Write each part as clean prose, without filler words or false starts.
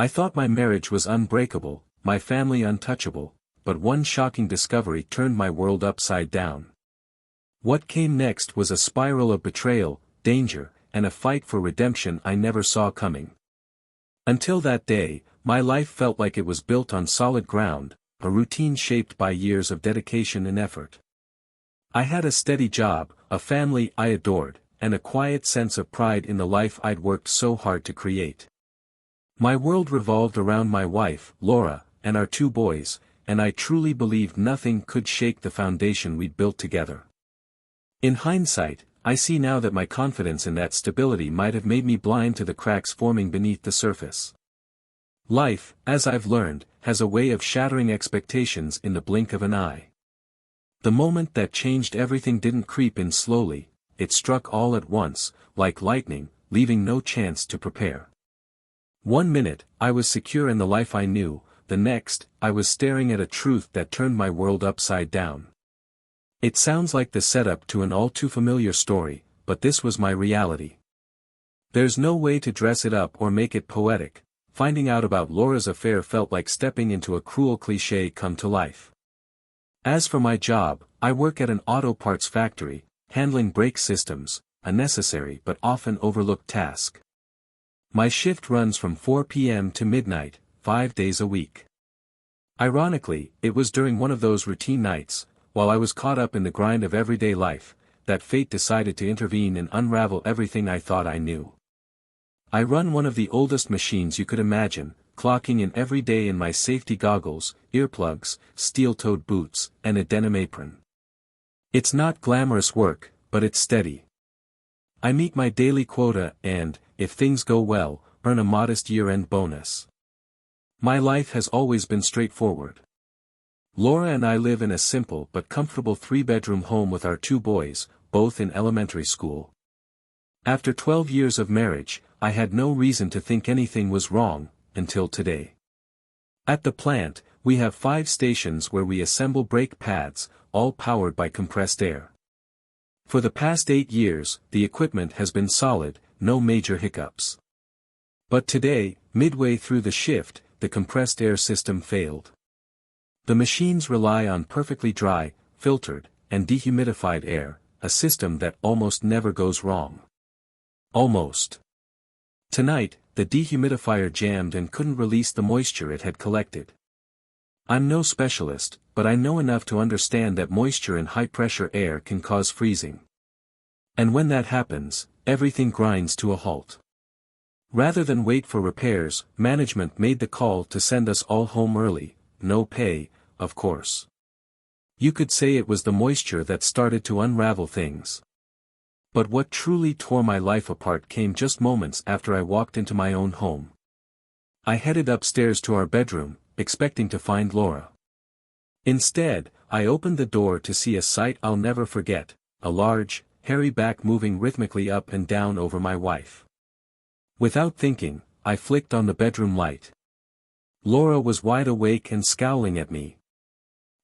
I thought my marriage was unbreakable, my family untouchable, but one shocking discovery turned my world upside down. What came next was a spiral of betrayal, danger, and a fight for redemption I never saw coming. Until that day, my life felt like it was built on solid ground, a routine shaped by years of dedication and effort. I had a steady job, a family I adored, and a quiet sense of pride in the life I'd worked so hard to create. My world revolved around my wife, Laura, and our 2 boys, and I truly believed nothing could shake the foundation we'd built together. In hindsight, I see now that my confidence in that stability might have made me blind to the cracks forming beneath the surface. Life, as I've learned, has a way of shattering expectations in the blink of an eye. The moment that changed everything didn't creep in slowly, it struck all at once, like lightning, leaving no chance to prepare. One minute, I was secure in the life I knew, the next, I was staring at a truth that turned my world upside down. It sounds like the setup to an all-too-familiar story, but this was my reality. There's no way to dress it up or make it poetic. Finding out about Laura's affair felt like stepping into a cruel cliché come to life. As for my job, I work at an auto parts factory, handling brake systems, a necessary but often overlooked task. My shift runs from 4 p.m. to midnight, 5 days a week. Ironically, it was during one of those routine nights, while I was caught up in the grind of everyday life, that fate decided to intervene and unravel everything I thought I knew. I run one of the oldest machines you could imagine, clocking in every day in my safety goggles, earplugs, steel-toed boots, and a denim apron. It's not glamorous work, but it's steady. I meet my daily quota and, if things go well, earn a modest year-end bonus. My life has always been straightforward. Laura and I live in a simple but comfortable 3-bedroom home with our 2 boys, both in elementary school. After 12 years of marriage, I had no reason to think anything was wrong, until today. At the plant, we have 5 stations where we assemble brake pads, all powered by compressed air. For the past 8 years, the equipment has been solid, no major hiccups. But today, midway through the shift, the compressed air system failed. The machines rely on perfectly dry, filtered, and dehumidified air, a system that almost never goes wrong. Almost. Tonight, the dehumidifier jammed and couldn't release the moisture it had collected. I'm no specialist, but I know enough to understand that moisture in high-pressure air can cause freezing. And when that happens, everything grinds to a halt. Rather than wait for repairs, management made the call to send us all home early, no pay, of course. You could say it was the moisture that started to unravel things. But what truly tore my life apart came just moments after I walked into my own home. I headed upstairs to our bedroom, expecting to find Laura. Instead, I opened the door to see a sight I'll never forget, a large, hairy back moving rhythmically up and down over my wife. Without thinking, I flicked on the bedroom light. Laura was wide awake and scowling at me.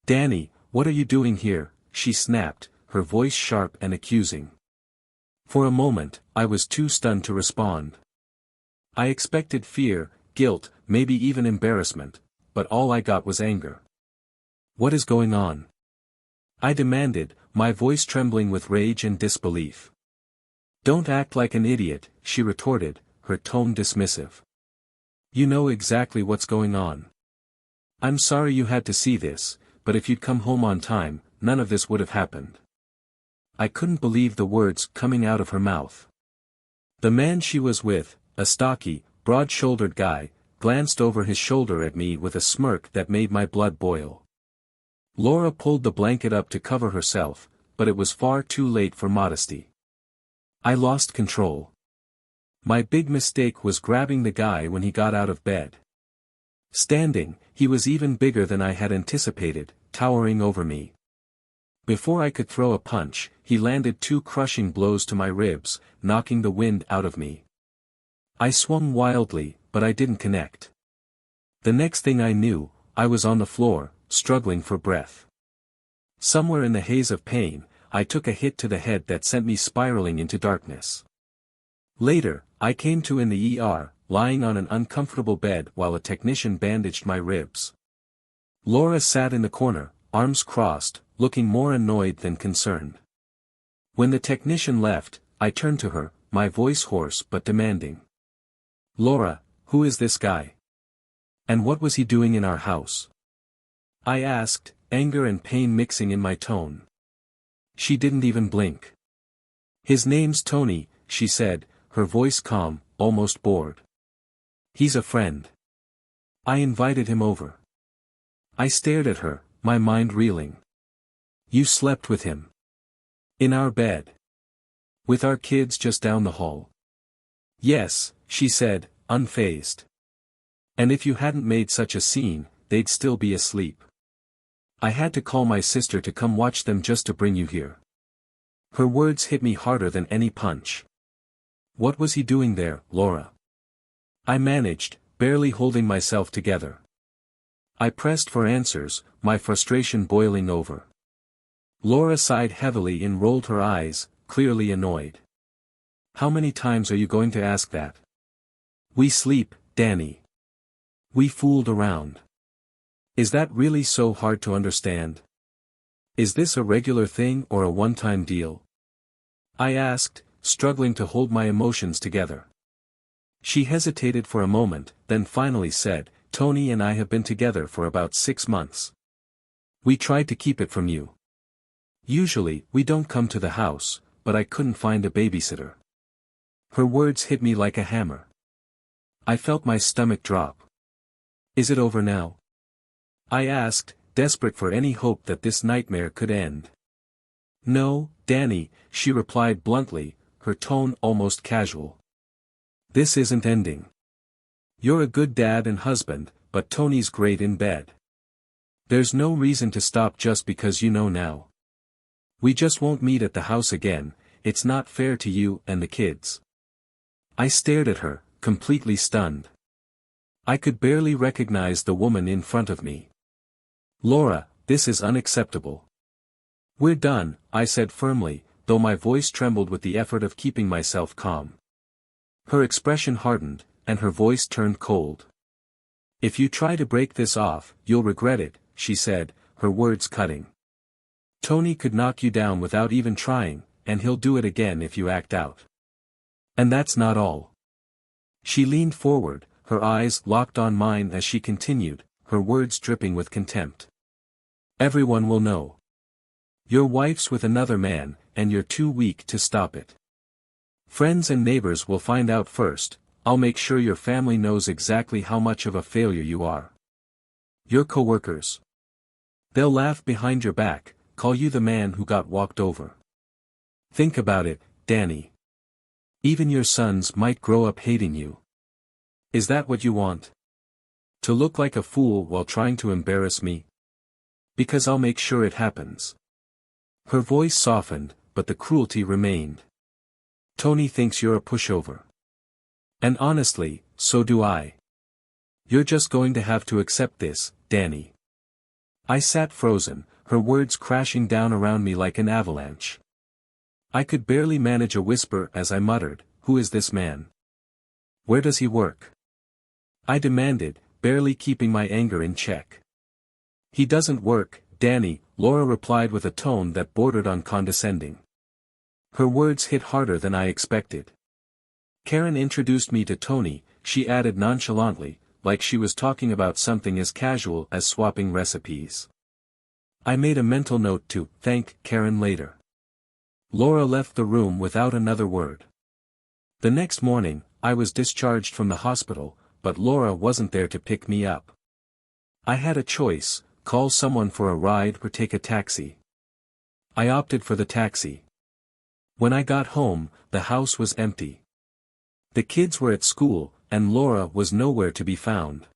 "Danny, what are you doing here?" she snapped, her voice sharp and accusing. For a moment, I was too stunned to respond. I expected fear, guilt, maybe even embarrassment, but all I got was anger. "What is going on?" I demanded, my voice trembling with rage and disbelief. "Don't act like an idiot," she retorted, her tone dismissive. "You know exactly what's going on. I'm sorry you had to see this, but if you'd come home on time, none of this would have happened." I couldn't believe the words coming out of her mouth. The man she was with, a stocky, broad-shouldered guy, glanced over his shoulder at me with a smirk that made my blood boil. Laura pulled the blanket up to cover herself, but it was far too late for modesty. I lost control. My big mistake was grabbing the guy when he got out of bed. Standing, he was even bigger than I had anticipated, towering over me. Before I could throw a punch, he landed 2 crushing blows to my ribs, knocking the wind out of me. I swung wildly, but I didn't connect. The next thing I knew, I was on the floor, struggling for breath. Somewhere in the haze of pain, I took a hit to the head that sent me spiraling into darkness. Later, I came to in the ER, lying on an uncomfortable bed while a technician bandaged my ribs. Laura sat in the corner, arms crossed, looking more annoyed than concerned. When the technician left, I turned to her, my voice hoarse but demanding. "Laura, who is this guy? And what was he doing in our house?" I asked, anger and pain mixing in my tone. She didn't even blink. "His name's Tony," she said, her voice calm, almost bored. "He's a friend. I invited him over." I stared at her, my mind reeling. "You slept with him? In our bed? With our kids just down the hall?" "Yes," she said, unfazed. "And if you hadn't made such a scene, they'd still be asleep. I had to call my sister to come watch them just to bring you here." Her words hit me harder than any punch. "What was he doing there, Laura?" I managed, barely holding myself together. I pressed for answers, my frustration boiling over. Laura sighed heavily and rolled her eyes, clearly annoyed. "How many times are you going to ask that? We sleep, Danny. We fooled around. Is that really so hard to understand? Is this a regular thing or a one-time deal?" I asked, struggling to hold my emotions together. She hesitated for a moment, then finally said, "Tony and I have been together for about 6 months. We tried to keep it from you. Usually, we don't come to the house, but I couldn't find a babysitter." Her words hit me like a hammer. I felt my stomach drop. "Is it over now?" I asked, desperate for any hope that this nightmare could end. "No, Danny," she replied bluntly, her tone almost casual. "This isn't ending. You're a good dad and husband, but Tony's great in bed. There's no reason to stop just because you know now. We just won't meet at the house again. It's not fair to you and the kids." I stared at her, completely stunned. I could barely recognize the woman in front of me. "Laura, this is unacceptable." "We're done," I said firmly, though my voice trembled with the effort of keeping myself calm. Her expression hardened, and her voice turned cold. "If you try to break this off, you'll regret it," she said, her words cutting. "Tony could knock you down without even trying, and he'll do it again if you act out. And that's not all." She leaned forward, her eyes locked on mine as she continued, her words dripping with contempt. "Everyone will know. Your wife's with another man, and you're too weak to stop it. Friends and neighbors will find out first. I'll make sure your family knows exactly how much of a failure you are. Your coworkers. They'll laugh behind your back, call you the man who got walked over. Think about it, Danny. Even your sons might grow up hating you. Is that what you want? To look like a fool while trying to embarrass me? Because I'll make sure it happens." Her voice softened, but the cruelty remained. "Tony thinks you're a pushover. And honestly, so do I. You're just going to have to accept this, Danny." I sat frozen, her words crashing down around me like an avalanche. I could barely manage a whisper as I muttered, "Who is this man? Where does he work?" I demanded, barely keeping my anger in check. "He doesn't work, Danny," Laura replied with a tone that bordered on condescending. Her words hit harder than I expected. "Karen introduced me to Tony," she added nonchalantly, like she was talking about something as casual as swapping recipes. I made a mental note to thank Karen later. Laura left the room without another word. The next morning, I was discharged from the hospital, but Laura wasn't there to pick me up. I had a choice: call someone for a ride or take a taxi. I opted for the taxi. When I got home, the house was empty. The kids were at school, and Laura was nowhere to be found.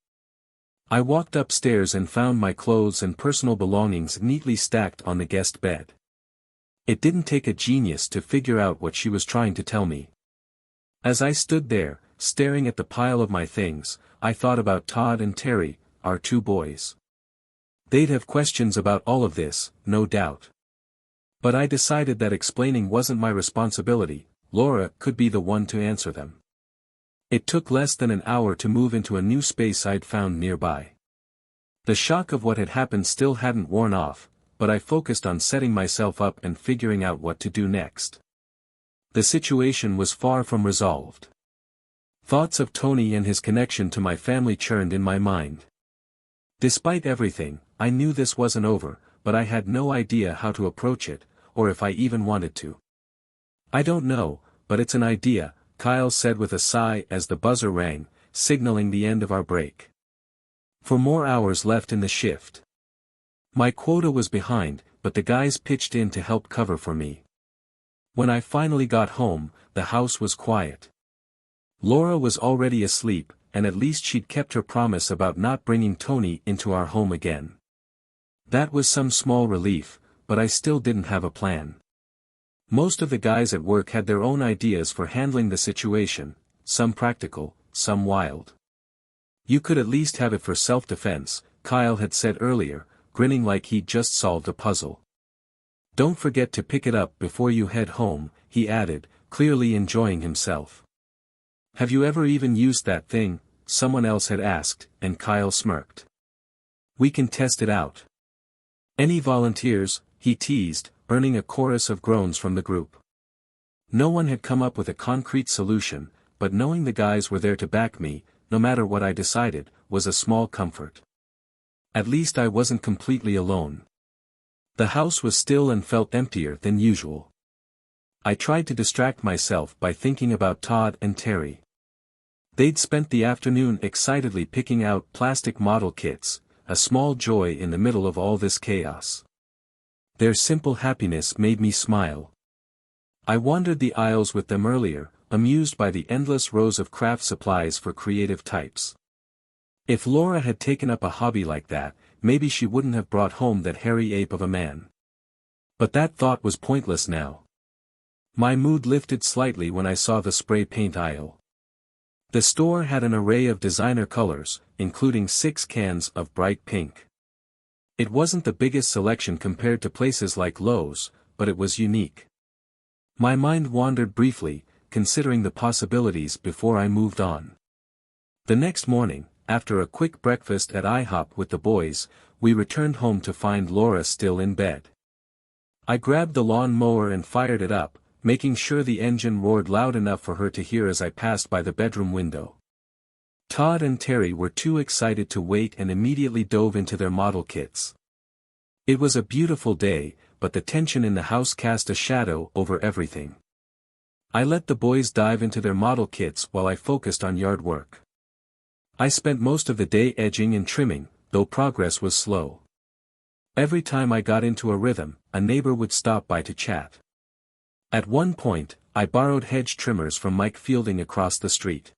I walked upstairs and found my clothes and personal belongings neatly stacked on the guest bed. It didn't take a genius to figure out what she was trying to tell me. As I stood there, staring at the pile of my things, I thought about Todd and Terry, our 2 boys. They'd have questions about all of this, no doubt. But I decided that explaining wasn't my responsibility. Laura could be the one to answer them. It took less than an hour to move into a new space I'd found nearby. The shock of what had happened still hadn't worn off, but I focused on setting myself up and figuring out what to do next. The situation was far from resolved. Thoughts of Tony and his connection to my family churned in my mind. Despite everything, I knew this wasn't over, but I had no idea how to approach it, or if I even wanted to. "I don't know, but it's an idea," Kyle said with a sigh as the buzzer rang, signaling the end of our break. 4 more hours left in the shift. My quota was behind, but the guys pitched in to help cover for me. When I finally got home, the house was quiet. Laura was already asleep, and at least she'd kept her promise about not bringing Tony into our home again. That was some small relief, but I still didn't have a plan. Most of the guys at work had their own ideas for handling the situation, some practical, some wild. "You could at least have it for self-defense," Kyle had said earlier, grinning like he'd just solved a puzzle. "Don't forget to pick it up before you head home," he added, clearly enjoying himself. "Have you ever even used that thing?" someone else had asked, and Kyle smirked. "We can test it out." "Any volunteers?" he teased, earning a chorus of groans from the group. No one had come up with a concrete solution, but knowing the guys were there to back me, no matter what I decided, was a small comfort. At least I wasn't completely alone. The house was still and felt emptier than usual. I tried to distract myself by thinking about Todd and Terry. They'd spent the afternoon excitedly picking out plastic model kits, a small joy in the middle of all this chaos. Their simple happiness made me smile. I wandered the aisles with them earlier, amused by the endless rows of craft supplies for creative types. If Laura had taken up a hobby like that, maybe she wouldn't have brought home that hairy ape of a man. But that thought was pointless now. My mood lifted slightly when I saw the spray paint aisle. The store had an array of designer colors, including 6 cans of bright pink. It wasn't the biggest selection compared to places like Lowe's, but it was unique. My mind wandered briefly, considering the possibilities before I moved on. The next morning, after a quick breakfast at IHOP with the boys, we returned home to find Laura still in bed. I grabbed the lawn mower and fired it up, making sure the engine roared loud enough for her to hear as I passed by the bedroom window. Todd and Terry were too excited to wait and immediately dove into their model kits. It was a beautiful day, but the tension in the house cast a shadow over everything. I let the boys dive into their model kits while I focused on yard work. I spent most of the day edging and trimming, though progress was slow. Every time I got into a rhythm, a neighbor would stop by to chat. At one point, I borrowed hedge trimmers from Mike Fielding across the street.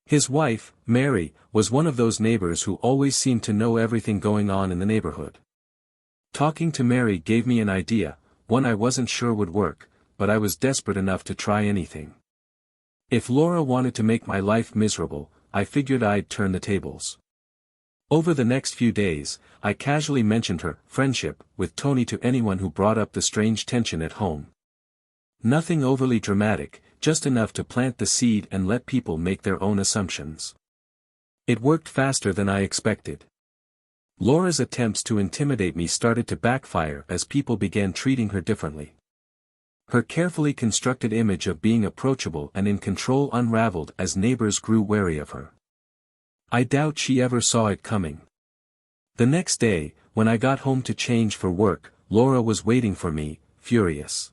His wife, Mary, was one of those neighbors who always seemed to know everything going on in the neighborhood. Talking to Mary gave me an idea, one I wasn't sure would work, but I was desperate enough to try anything. If Laura wanted to make my life miserable, I figured I'd turn the tables. Over the next few days, I casually mentioned her friendship with Tony to anyone who brought up the strange tension at home. Nothing overly dramatic, just enough to plant the seed and let people make their own assumptions. It worked faster than I expected. Laura's attempts to intimidate me started to backfire as people began treating her differently. Her carefully constructed image of being approachable and in control unraveled as neighbors grew wary of her. I doubt she ever saw it coming. The next day, when I got home to change for work, Laura was waiting for me, furious.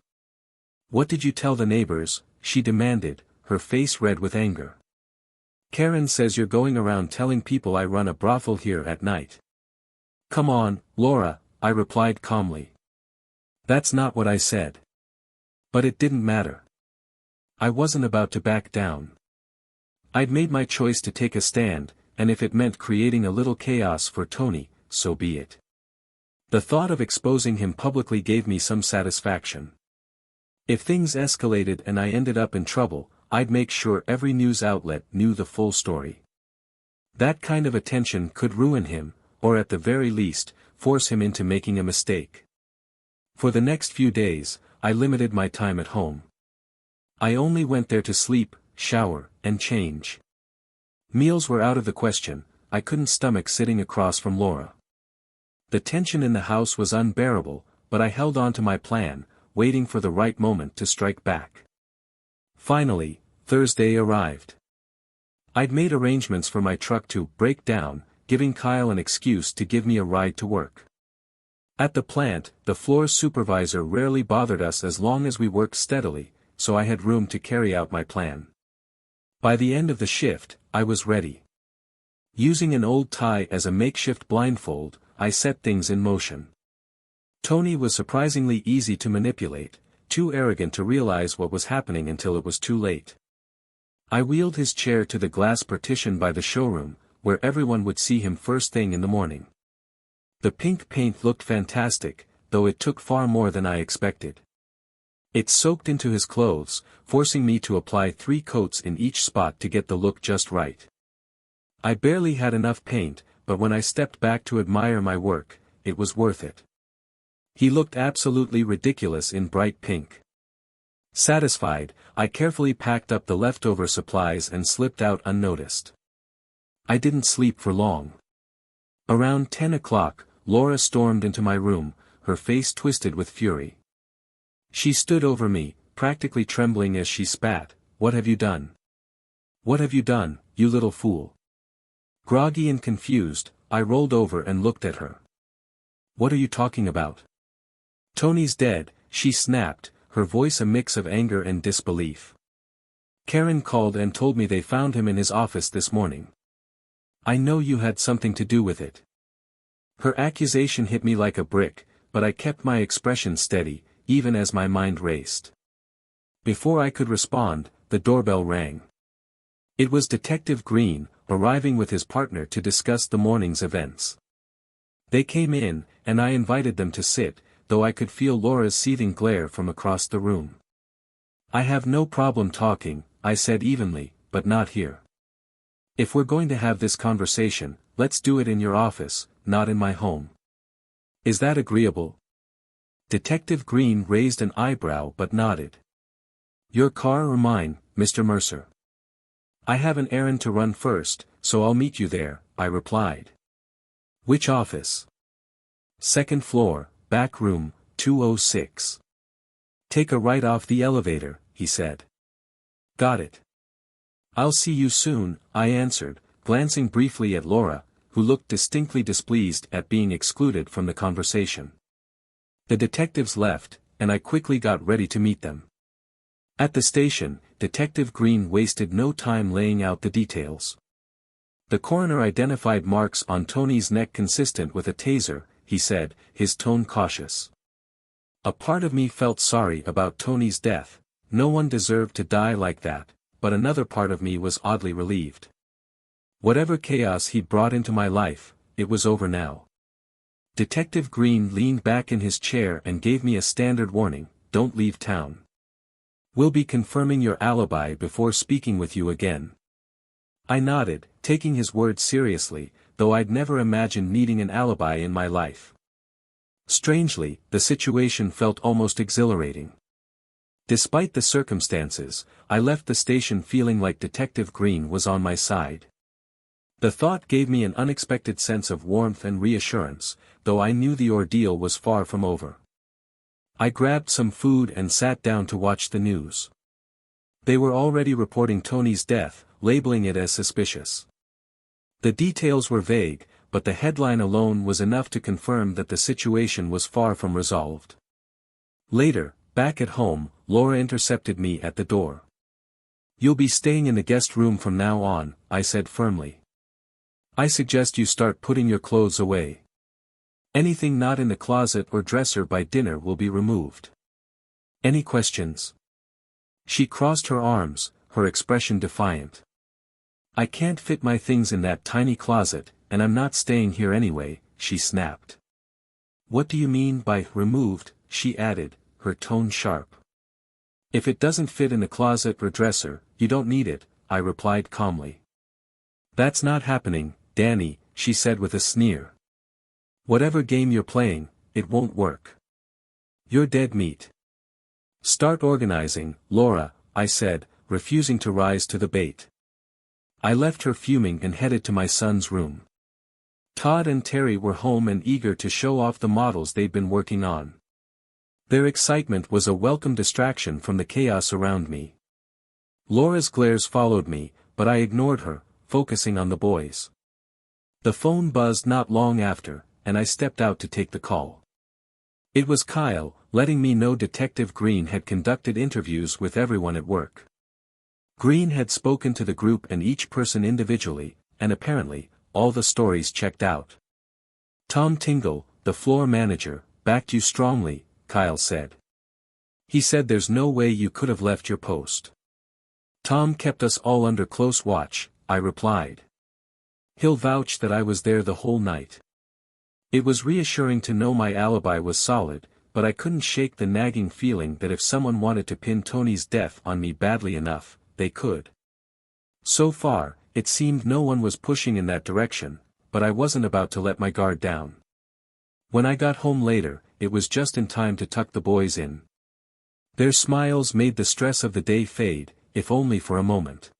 "What did you tell the neighbors?" she demanded, her face red with anger. "Karen says you're going around telling people I run a brothel here at night." "Come on, Laura," I replied calmly. "That's not what I said." But it didn't matter. I wasn't about to back down. I'd made my choice to take a stand, and if it meant creating a little chaos for Tony, so be it. The thought of exposing him publicly gave me some satisfaction. If things escalated and I ended up in trouble, I'd make sure every news outlet knew the full story. That kind of attention could ruin him, or at the very least, force him into making a mistake. For the next few days, I limited my time at home. I only went there to sleep, shower, and change. Meals were out of the question. I couldn't stomach sitting across from Laura. The tension in the house was unbearable, but I held on to my plan, waiting for the right moment to strike back. Finally, Thursday arrived. I'd made arrangements for my truck to break down, giving Kyle an excuse to give me a ride to work. At the plant, the floor supervisor rarely bothered us as long as we worked steadily, so I had room to carry out my plan. By the end of the shift, I was ready. Using an old tie as a makeshift blindfold, I set things in motion. Tony was surprisingly easy to manipulate, too arrogant to realize what was happening until it was too late. I wheeled his chair to the glass partition by the showroom, where everyone would see him first thing in the morning. The pink paint looked fantastic, though it took far more than I expected. It soaked into his clothes, forcing me to apply 3 coats in each spot to get the look just right. I barely had enough paint, but when I stepped back to admire my work, it was worth it. He looked absolutely ridiculous in bright pink. Satisfied, I carefully packed up the leftover supplies and slipped out unnoticed. I didn't sleep for long. Around 10 o'clock, Laura stormed into my room, her face twisted with fury. She stood over me, practically trembling as she spat, "What have you done? What have you done, you little fool?" Groggy and confused, I rolled over and looked at her. "What are you talking about?" "Tony's dead," she snapped, her voice a mix of anger and disbelief. "Karen called and told me they found him in his office this morning. I know you had something to do with it." Her accusation hit me like a brick, but I kept my expression steady, even as my mind raced. Before I could respond, the doorbell rang. It was Detective Green, arriving with his partner to discuss the morning's events. They came in, and I invited them to sit, though I could feel Laura's seething glare from across the room. "I have no problem talking," I said evenly, "but not here. If we're going to have this conversation, let's do it in your office, not in my home. Is that agreeable?" Detective Green raised an eyebrow but nodded. "Your car or mine, Mr. Mercer?" "I have an errand to run first, so I'll meet you there," I replied. "Which office?" "Second floor, back room, 206. Take a right off the elevator," he said. "Got it. I'll see you soon," I answered, glancing briefly at Laura, who looked distinctly displeased at being excluded from the conversation. The detectives left, and I quickly got ready to meet them. At the station, Detective Green wasted no time laying out the details. "The coroner identified marks on Tony's neck consistent with a taser," he said, his tone cautious. A part of me felt sorry about Tony's death. No one deserved to die like that, but another part of me was oddly relieved. Whatever chaos he'd brought into my life, it was over now. Detective Green leaned back in his chair and gave me a standard warning: "Don't leave town. We'll be confirming your alibi before speaking with you again." I nodded, taking his words seriously, though I'd never imagined needing an alibi in my life. Strangely, the situation felt almost exhilarating. Despite the circumstances, I left the station feeling like Detective Green was on my side. The thought gave me an unexpected sense of warmth and reassurance, though I knew the ordeal was far from over. I grabbed some food and sat down to watch the news. They were already reporting Tony's death, labeling it as suspicious. The details were vague, but the headline alone was enough to confirm that the situation was far from resolved. Later, back at home, Laura intercepted me at the door. "You'll be staying in the guest room from now on," I said firmly. "I suggest you start putting your clothes away. Anything not in the closet or dresser by dinner will be removed. Any questions?" She crossed her arms, her expression defiant. "I can't fit my things in that tiny closet, and I'm not staying here anyway," she snapped. "What do you mean by removed?" she added, her tone sharp. "If it doesn't fit in the closet or dresser, you don't need it," I replied calmly. "That's not happening, Danny," she said with a sneer. "Whatever game you're playing, it won't work. You're dead meat." "Start organizing, Laura," I said, refusing to rise to the bait. I left her fuming and headed to my son's room. Todd and Terry were home and eager to show off the models they'd been working on. Their excitement was a welcome distraction from the chaos around me. Laura's glares followed me, but I ignored her, focusing on the boys. The phone buzzed not long after, and I stepped out to take the call. It was Kyle, letting me know Detective Green had conducted interviews with everyone at work. Green had spoken to the group and each person individually, and apparently, all the stories checked out. Tom Tingle, the floor manager, backed you strongly, Kyle said. He said there's no way you could have left your post. Tom kept us all under close watch, I replied. He'll vouch that I was there the whole night. It was reassuring to know my alibi was solid, but I couldn't shake the nagging feeling that if someone wanted to pin Tony's death on me badly enough, they could. So far, it seemed no one was pushing in that direction, but I wasn't about to let my guard down. When I got home later, it was just in time to tuck the boys in. Their smiles made the stress of the day fade, if only for a moment.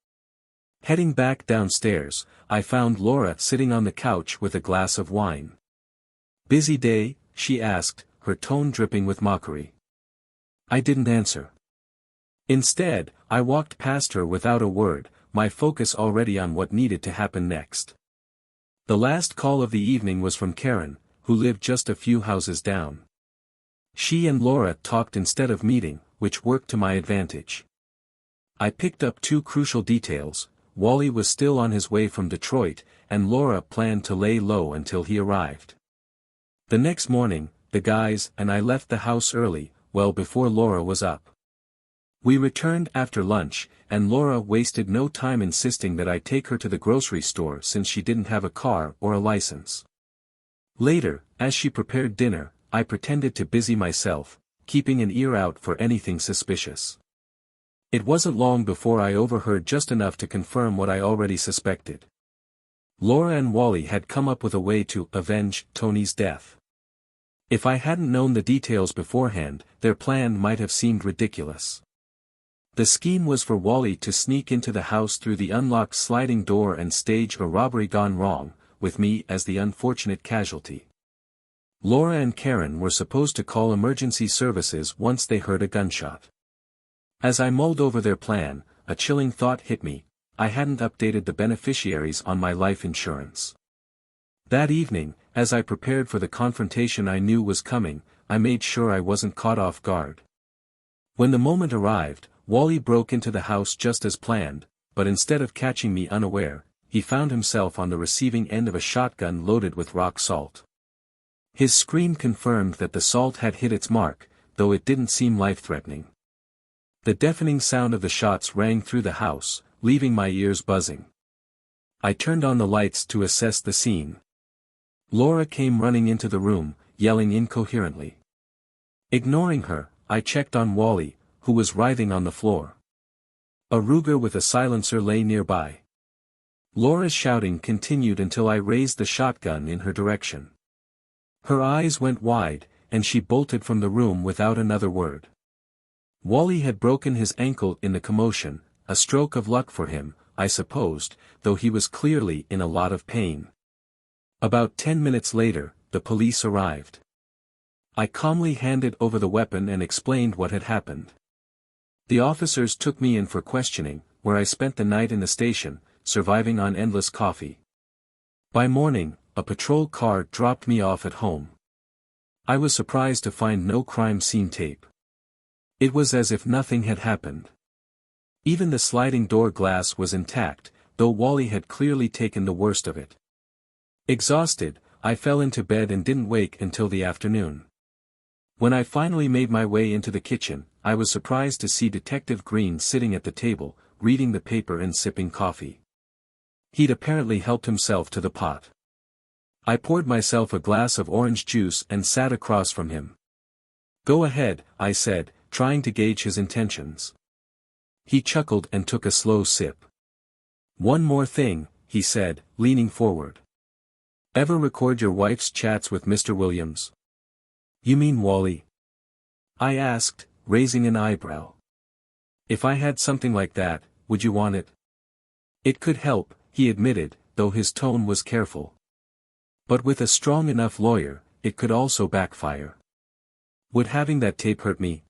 Heading back downstairs, I found Laura sitting on the couch with a glass of wine. Busy day, she asked, her tone dripping with mockery. I didn't answer. Instead, I walked past her without a word, my focus already on what needed to happen next. The last call of the evening was from Karen, who lived just a few houses down. She and Laura talked instead of meeting, which worked to my advantage. I picked up two crucial details: Wally was still on his way from Detroit, and Laura planned to lay low until he arrived. The next morning, the guys and I left the house early, well before Laura was up. We returned after lunch, and Laura wasted no time insisting that I take her to the grocery store since she didn't have a car or a license. Later, as she prepared dinner, I pretended to busy myself, keeping an ear out for anything suspicious. It wasn't long before I overheard just enough to confirm what I already suspected. Laura and Wally had come up with a way to avenge Tony's death. If I hadn't known the details beforehand, their plan might have seemed ridiculous. The scheme was for Wally to sneak into the house through the unlocked sliding door and stage a robbery gone wrong, with me as the unfortunate casualty. Laura and Karen were supposed to call emergency services once they heard a gunshot. As I mulled over their plan, a chilling thought hit me: I hadn't updated the beneficiaries on my life insurance. That evening, as I prepared for the confrontation I knew was coming, I made sure I wasn't caught off guard. When the moment arrived, Wally broke into the house just as planned, but instead of catching me unaware, he found himself on the receiving end of a shotgun loaded with rock salt. His scream confirmed that the salt had hit its mark, though it didn't seem life-threatening. The deafening sound of the shots rang through the house, leaving my ears buzzing. I turned on the lights to assess the scene. Laura came running into the room, yelling incoherently. Ignoring her, I checked on Wally, who was writhing on the floor. A Ruger with a silencer lay nearby. Laura's shouting continued until I raised the shotgun in her direction. Her eyes went wide, and she bolted from the room without another word. Wally had broken his ankle in the commotion, a stroke of luck for him, I supposed, though he was clearly in a lot of pain. About 10 minutes later, the police arrived. I calmly handed over the weapon and explained what had happened. The officers took me in for questioning, where I spent the night in the station, surviving on endless coffee. By morning, a patrol car dropped me off at home. I was surprised to find no crime scene tape. It was as if nothing had happened. Even the sliding door glass was intact, though Wally had clearly taken the worst of it. Exhausted, I fell into bed and didn't wake until the afternoon. When I finally made my way into the kitchen, I was surprised to see Detective Green sitting at the table, reading the paper and sipping coffee. He'd apparently helped himself to the pot. I poured myself a glass of orange juice and sat across from him. "Go ahead," I said, trying to gauge his intentions. He chuckled and took a slow sip. "One more thing," he said, leaning forward. "Ever record your wife's chats with Mr. Williams?" "You mean Wally?" I asked, raising an eyebrow. If I had something like that, would you want it? It could help, he admitted, though his tone was careful. But with a strong enough lawyer, it could also backfire. Would having that tape hurt me?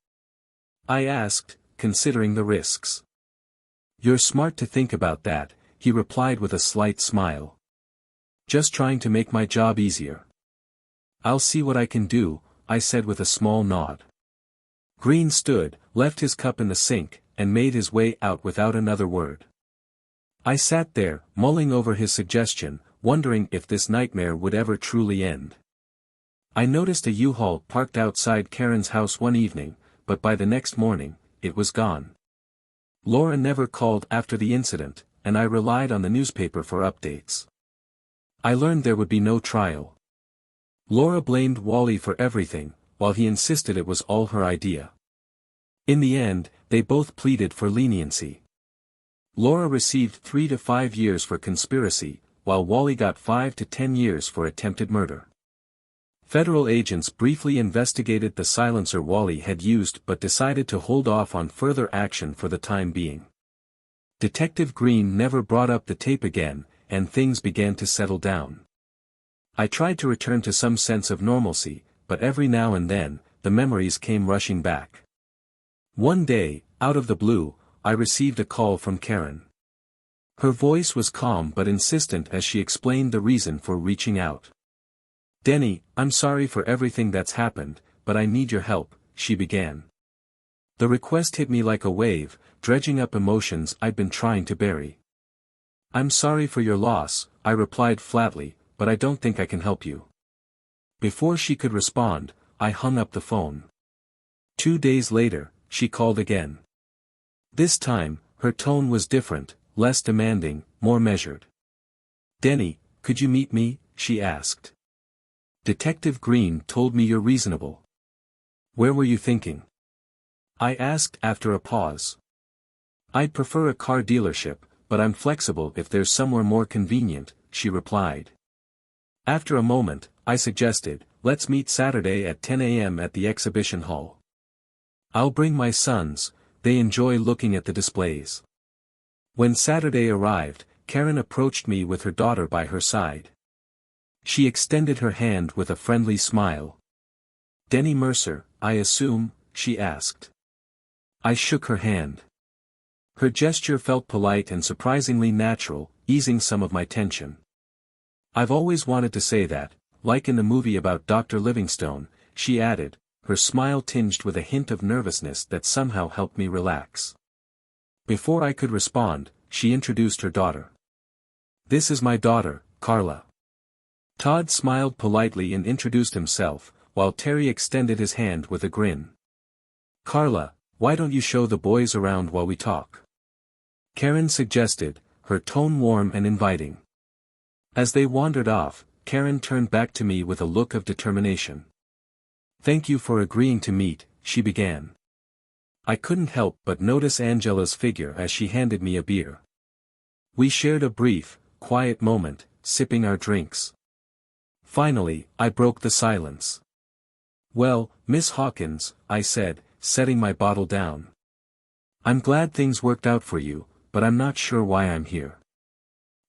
I asked, considering the risks. You're smart to think about that, he replied with a slight smile. Just trying to make my job easier. I'll see what I can do, I said with a small nod. Green stood, left his cup in the sink, and made his way out without another word. I sat there, mulling over his suggestion, wondering if this nightmare would ever truly end. I noticed a U-Haul parked outside Karen's house one evening, but by the next morning, it was gone. Laura never called after the incident, and I relied on the newspaper for updates. I learned there would be no trial. Laura blamed Wally for everything, while he insisted it was all her idea. In the end, they both pleaded for leniency. Laura received 3 to 5 years for conspiracy, while Wally got 5 to 10 years for attempted murder. Federal agents briefly investigated the silencer Wally had used but decided to hold off on further action for the time being. Detective Green never brought up the tape again, and things began to settle down. I tried to return to some sense of normalcy, but every now and then, the memories came rushing back. One day, out of the blue, I received a call from Karen. Her voice was calm but insistent as she explained the reason for reaching out. "Denny, I'm sorry for everything that's happened, but I need your help," she began. The request hit me like a wave, dredging up emotions I'd been trying to bury. "I'm sorry for your loss," I replied flatly, "but I don't think I can help you." Before she could respond, I hung up the phone. 2 days later, she called again. This time, her tone was different, less demanding, more measured. "Denny, could you meet me?" she asked. "Detective Green told me you're reasonable." "Where were you thinking?" I asked after a pause. "I'd prefer a car dealership, but I'm flexible if there's somewhere more convenient," she replied. After a moment, I suggested, "Let's meet Saturday at 10 a.m. at the exhibition hall. I'll bring my sons, they enjoy looking at the displays." When Saturday arrived, Karen approached me with her daughter by her side. She extended her hand with a friendly smile. "Denny Mercer, I assume?" she asked. I shook her hand. Her gesture felt polite and surprisingly natural, easing some of my tension. "I've always wanted to say that, like in the movie about Dr. Livingstone," she added, her smile tinged with a hint of nervousness that somehow helped me relax. Before I could respond, she introduced her daughter. "This is my daughter, Carla." Todd smiled politely and introduced himself, while Terry extended his hand with a grin. "Carla, why don't you show the boys around while we talk?" Karen suggested, her tone warm and inviting. As they wandered off, Karen turned back to me with a look of determination. "Thank you for agreeing to meet," she began. I couldn't help but notice Angela's figure as she handed me a beer. We shared a brief, quiet moment, sipping our drinks. Finally, I broke the silence. "Well, Miss Hawkins," I said, setting my bottle down. "I'm glad things worked out for you, but I'm not sure why I'm here."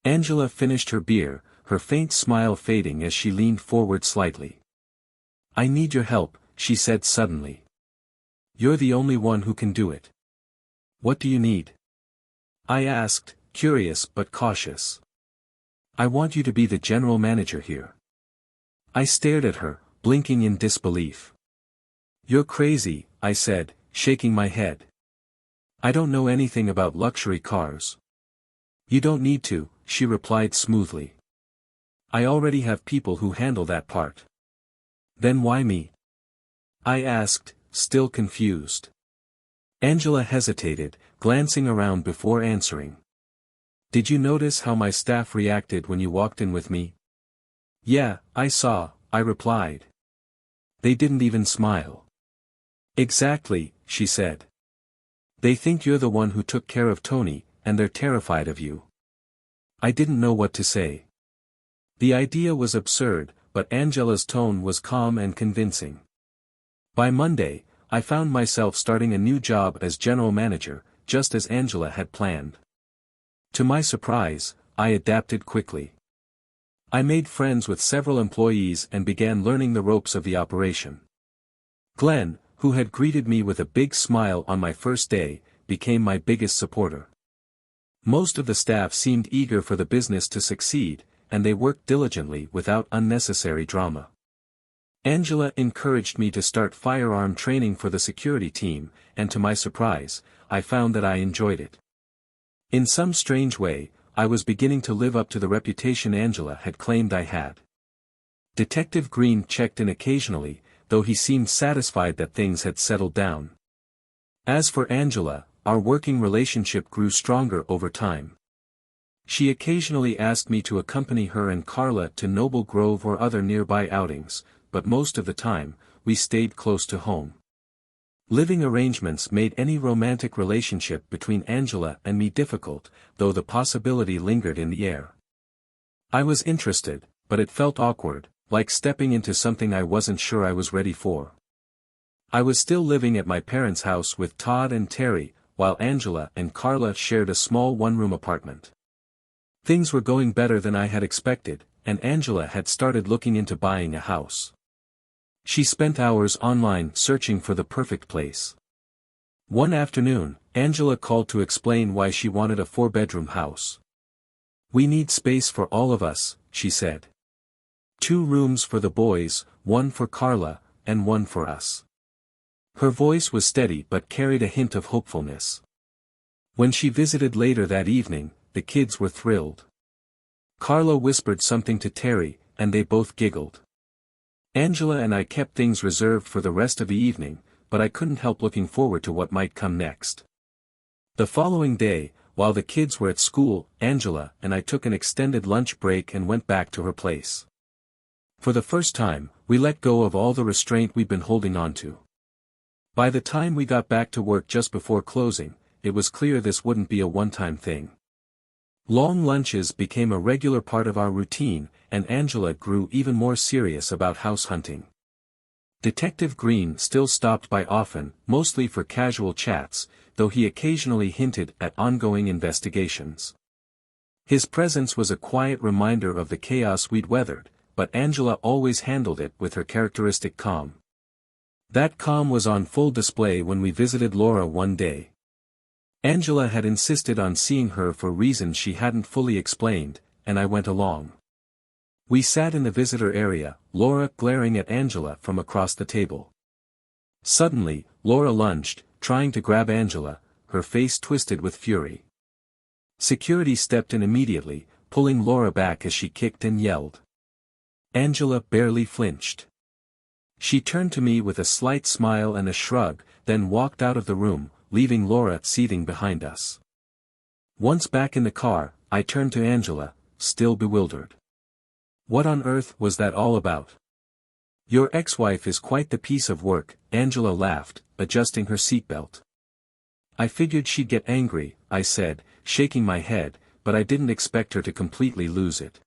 Angela finished her beer, her faint smile fading as she leaned forward slightly. "I need your help," she said suddenly. "You're the only one who can do it." "What do you need?" I asked, curious but cautious. "I want you to be the general manager here." I stared at her, blinking in disbelief. "You're crazy," I said, shaking my head. "I don't know anything about luxury cars." "You don't need to," she replied smoothly. "I already have people who handle that part." "Then why me?" I asked, still confused. Angela hesitated, glancing around before answering. "Did you notice how my staff reacted when you walked in with me?" "Yeah, I saw," I replied. "They didn't even smile." "Exactly," she said. "They think you're the one who took care of Tony, and they're terrified of you." I didn't know what to say. The idea was absurd, but Angela's tone was calm and convincing. By Monday, I found myself starting a new job as general manager, just as Angela had planned. To my surprise, I adapted quickly. I made friends with several employees and began learning the ropes of the operation. Glenn, who had greeted me with a big smile on my first day, became my biggest supporter. Most of the staff seemed eager for the business to succeed, and they worked diligently without unnecessary drama. Angela encouraged me to start firearm training for the security team, and to my surprise, I found that I enjoyed it. In some strange way, I was beginning to live up to the reputation Angela had claimed I had. Detective Green checked in occasionally, though he seemed satisfied that things had settled down. As for Angela, our working relationship grew stronger over time. She occasionally asked me to accompany her and Carla to Noble Grove or other nearby outings, but most of the time, we stayed close to home. Living arrangements made any romantic relationship between Angela and me difficult, though the possibility lingered in the air. I was interested, but it felt awkward, like stepping into something I wasn't sure I was ready for. I was still living at my parents' house with Todd and Terry, while Angela and Carla shared a small one-room apartment. Things were going better than I had expected, and Angela had started looking into buying a house. She spent hours online searching for the perfect place. One afternoon, Angela called to explain why she wanted a 4-bedroom house. "We need space for all of us," she said. 2 rooms for the boys, 1 for Carla, and 1 for us. Her voice was steady but carried a hint of hopefulness. When she visited later that evening, the kids were thrilled. Carla whispered something to Terry, and they both giggled. Angela and I kept things reserved for the rest of the evening, but I couldn't help looking forward to what might come next. The following day, while the kids were at school, Angela and I took an extended lunch break and went back to her place. For the first time, we let go of all the restraint we'd been holding on to. By the time we got back to work just before closing, it was clear this wouldn't be a one-time thing. Long lunches became a regular part of our routine, and Angela grew even more serious about house hunting. Detective Green still stopped by often, mostly for casual chats, though he occasionally hinted at ongoing investigations. His presence was a quiet reminder of the chaos we'd weathered, but Angela always handled it with her characteristic calm. That calm was on full display when we visited Laura one day. Angela had insisted on seeing her for reasons she hadn't fully explained, and I went along. We sat in the visitor area, Laura glaring at Angela from across the table. Suddenly, Laura lunged, trying to grab Angela, her face twisted with fury. Security stepped in immediately, pulling Laura back as she kicked and yelled. Angela barely flinched. She turned to me with a slight smile and a shrug, then walked out of the room, leaving Laura seething behind us. Once back in the car, I turned to Angela, still bewildered. What on earth was that all about? Your ex-wife is quite the piece of work, Angela laughed, adjusting her seatbelt. I figured she'd get angry, I said, shaking my head, but I didn't expect her to completely lose it.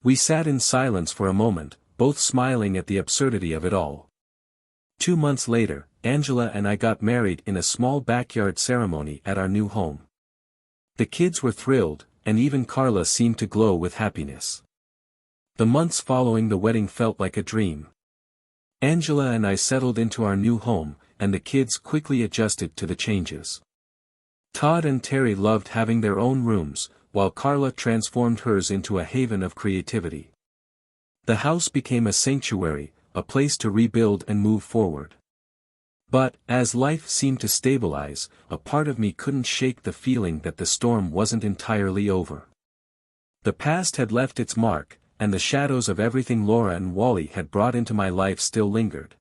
We sat in silence for a moment, both smiling at the absurdity of it all. 2 months later, Angela and I got married in a small backyard ceremony at our new home. The kids were thrilled, and even Carla seemed to glow with happiness. The months following the wedding felt like a dream. Angela and I settled into our new home, and the kids quickly adjusted to the changes. Todd and Terry loved having their own rooms, while Carla transformed hers into a haven of creativity. The house became a sanctuary, a place to rebuild and move forward. But, as life seemed to stabilize, a part of me couldn't shake the feeling that the storm wasn't entirely over. The past had left its mark, and the shadows of everything Laura and Wally had brought into my life still lingered.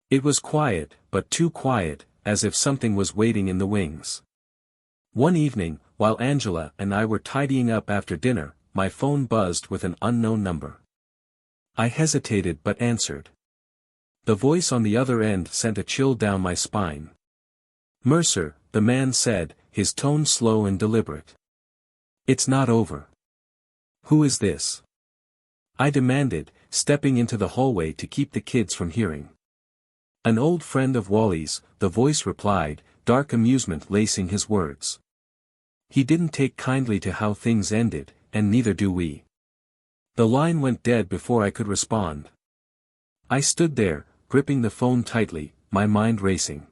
It was quiet, but too quiet, as if something was waiting in the wings. One evening, while Angela and I were tidying up after dinner, my phone buzzed with an unknown number. I hesitated but answered. The voice on the other end sent a chill down my spine. "Mercer," the man said, his tone slow and deliberate. "It's not over." "Who is this?" I demanded, stepping into the hallway to keep the kids from hearing. "An old friend of Wally's," the voice replied, dark amusement lacing his words. He didn't take kindly to how things ended, and neither do we. The line went dead before I could respond. I stood there, gripping the phone tightly, my mind racing.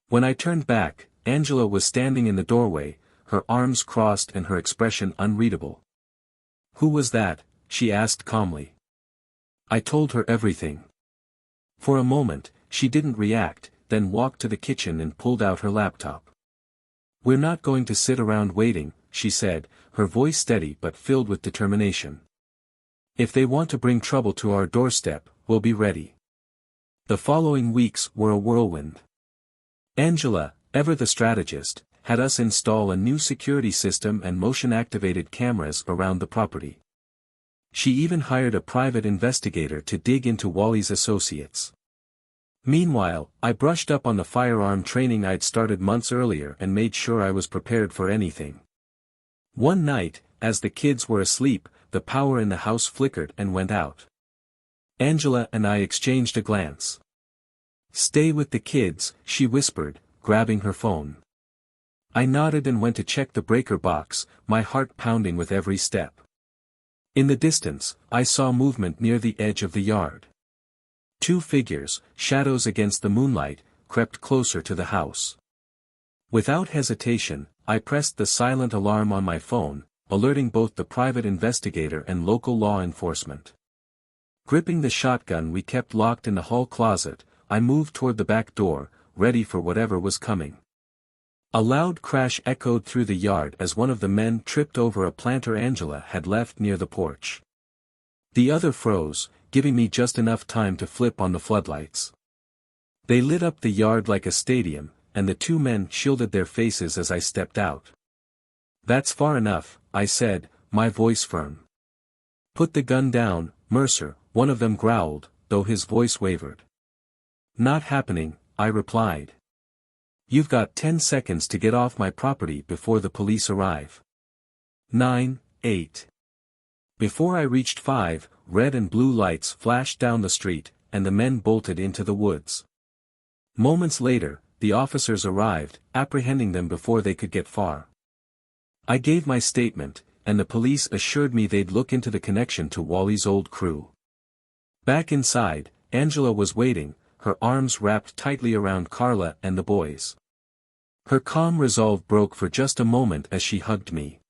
When I turned back, Angela was standing in the doorway, her arms crossed and her expression unreadable. "Who was that?" she asked calmly. I told her everything. For a moment, she didn't react, then walked to the kitchen and pulled out her laptop. "We're not going to sit around waiting," she said, her voice steady but filled with determination. "If they want to bring trouble to our doorstep, we'll be ready." The following weeks were a whirlwind. Angela, ever the strategist, had us install a new security system and motion-activated cameras around the property. She even hired a private investigator to dig into Wally's associates. Meanwhile, I brushed up on the firearm training I'd started months earlier and made sure I was prepared for anything. One night, as the kids were asleep, the power in the house flickered and went out. Angela and I exchanged a glance. "Stay with the kids," she whispered, grabbing her phone. I nodded and went to check the breaker box, my heart pounding with every step. In the distance, I saw movement near the edge of the yard. Two figures, shadows against the moonlight, crept closer to the house. Without hesitation, I pressed the silent alarm on my phone, alerting both the private investigator and local law enforcement. Gripping the shotgun we kept locked in the hall closet, I moved toward the back door, ready for whatever was coming. A loud crash echoed through the yard as one of the men tripped over a planter Angela had left near the porch. The other froze, giving me just enough time to flip on the floodlights. They lit up the yard like a stadium, and the two men shielded their faces as I stepped out. "That's far enough," I said, my voice firm. "Put the gun down, Mercer," one of them growled, though his voice wavered. "Not happening," I replied. "You've got 10 seconds to get off my property before the police arrive." 9, 8. Before I reached 5, red and blue lights flashed down the street, and the men bolted into the woods. Moments later, the officers arrived, apprehending them before they could get far. I gave my statement, and the police assured me they'd look into the connection to Wally's old crew. Back inside, Angela was waiting, her arms wrapped tightly around Carla and the boys. Her calm resolve broke for just a moment as she hugged me.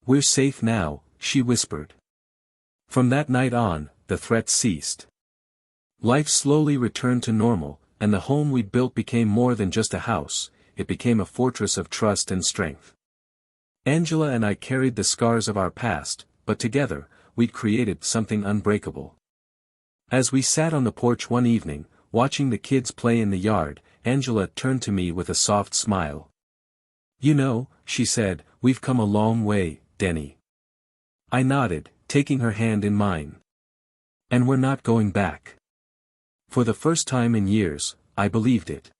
"We're safe now," she whispered. From that night on, the threats ceased. Life slowly returned to normal, and the home we'd built became more than just a house, it became a fortress of trust and strength. Angela and I carried the scars of our past, but together, we'd created something unbreakable. As we sat on the porch one evening, watching the kids play in the yard, Angela turned to me with a soft smile. "You know," she said, "we've come a long way, Denny." I nodded, taking her hand in mine. "And we're not going back." For the first time in years, I believed it.